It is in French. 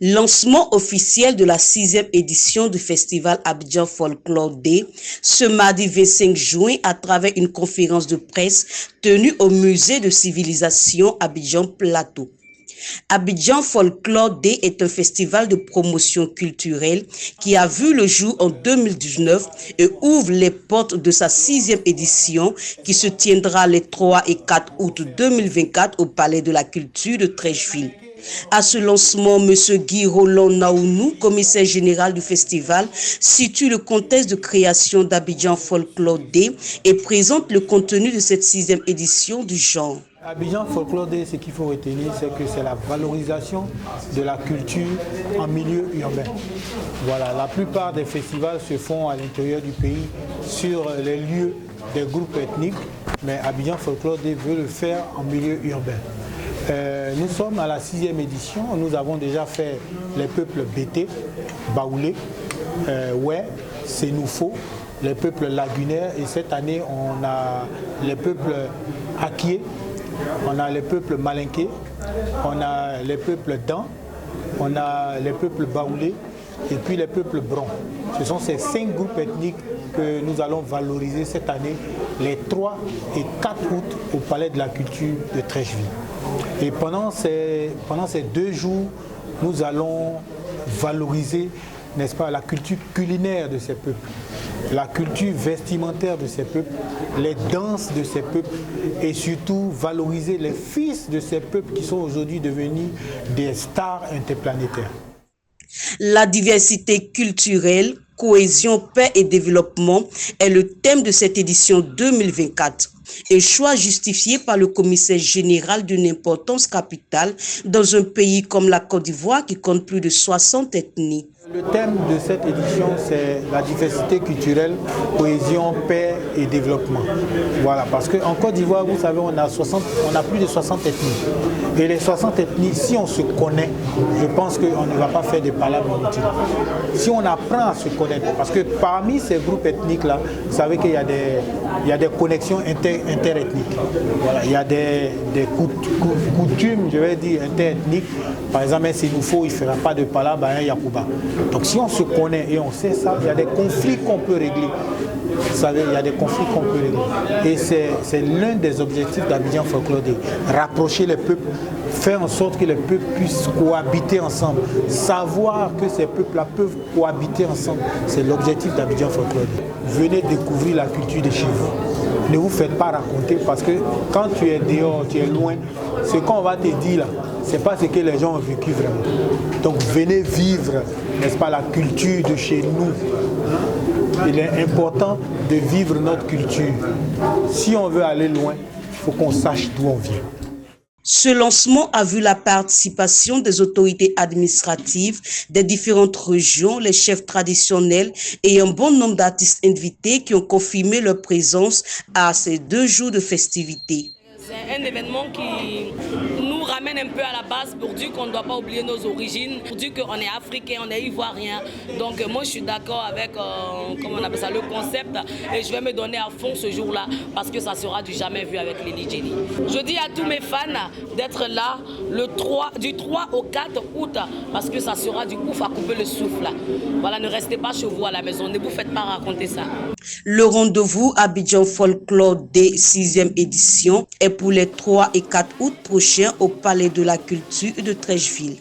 Lancement officiel de la 6e édition du festival Abidjan Folklore Day ce mardi 25 juin à travers une conférence de presse tenue au musée de civilisation Abidjan Plateau. Abidjan Folklore Day est un festival de promotion culturelle qui a vu le jour en 2019 et ouvre les portes de sa 6e édition qui se tiendra les 3 et 4 août 2024 au Palais de la Culture de Treichville. À ce lancement, M. Guy Roland Naounou, commissaire général du festival, situe le contexte de création d'Abidjan Folklore Day et présente le contenu de cette 6e édition du genre. Abidjan Folklore Day, ce qu'il faut retenir, c'est que c'est la valorisation de la culture en milieu urbain. Voilà, la plupart des festivals se font à l'intérieur du pays sur les lieux des groupes ethniques, mais Abidjan Folklore Day veut le faire en milieu urbain. Nous sommes à la 6e édition, nous avons déjà fait les peuples Bété, Baoulé, Oué, Sénoufo, les peuples lagunaires et cette année on a les peuples Akié, on a les peuples Malinké, on a les peuples Dan, on a les peuples Baoulé et puis les peuples Bron. Ce sont ces 5 groupes ethniques que nous allons valoriser cette année les 3 et 4 août au Palais de la Culture de Treichville. Et pendant ces 2 jours, nous allons valoriser, n'est-ce pas, la culture culinaire de ces peuples, la culture vestimentaire de ces peuples, les danses de ces peuples et surtout valoriser les fils de ces peuples qui sont aujourd'hui devenus des stars interplanétaires. La diversité culturelle, cohésion, paix et développement est le thème de cette édition 2024. Un choix justifié par le commissaire général d'une importance capitale dans un pays comme la Côte d'Ivoire qui compte plus de 60 ethnies. Le thème de cette édition, c'est la diversité culturelle, cohésion, paix et développement. Voilà, parce qu'en Côte d'Ivoire, vous savez, on a plus de 60 ethnies. Et les 60 ethnies, si on se connaît, je pense qu'on ne va pas faire des palabres inutiles. Si on apprend à se connaître, parce que parmi ces groupes ethniques-là, vous savez qu'il y a des connexions interethniques. Voilà, il y a des coutumes, je vais dire, interethniques. Par exemple, s'il nous faut, il ne fera pas de palabres à un Yakouba. Donc si on se connaît et on sait ça, il y a des conflits qu'on peut régler. Vous savez, il y a des conflits qu'on peut régler. Et c'est l'un des objectifs d'Abidjan Folklore Day. Rapprocher les peuples, faire en sorte que les peuples puissent cohabiter ensemble. Savoir que ces peuples-là peuvent cohabiter ensemble. C'est l'objectif d'Abidjan Folklore Day. Venez découvrir la culture de chez vous. Ne vous faites pas raconter parce que quand tu es dehors, tu es loin, ce qu'on va te dire là, ce n'est pas ce que les gens ont vécu vraiment. Donc venez vivre, n'est-ce pas, la culture de chez nous. Il est important de vivre notre culture. Si on veut aller loin, il faut qu'on sache d'où on vient. Ce lancement a vu la participation des autorités administratives des différentes régions, les chefs traditionnels et un bon nombre d'artistes invités qui ont confirmé leur présence à ces 2 jours de festivités. C'est un événement qui nous ramène un peu à la base pour dire qu'on ne doit pas oublier nos origines, pour dire qu'on est africain, on est ivoirien. Donc moi je suis d'accord avec comment on appelle ça, le concept et je vais me donner à fond ce jour-là parce que ça sera du jamais vu avec les Nigéri. Je dis à tous mes fans d'être là du 3 au 4 août parce que ça sera du ouf à couper le souffle. Voilà, ne restez pas chez vous à la maison, ne vous faites pas raconter ça. Le rendez-vous Abidjan Folklore Day 6e édition est pour les 3 et 4 août prochains au Palais de la Culture de Treichville.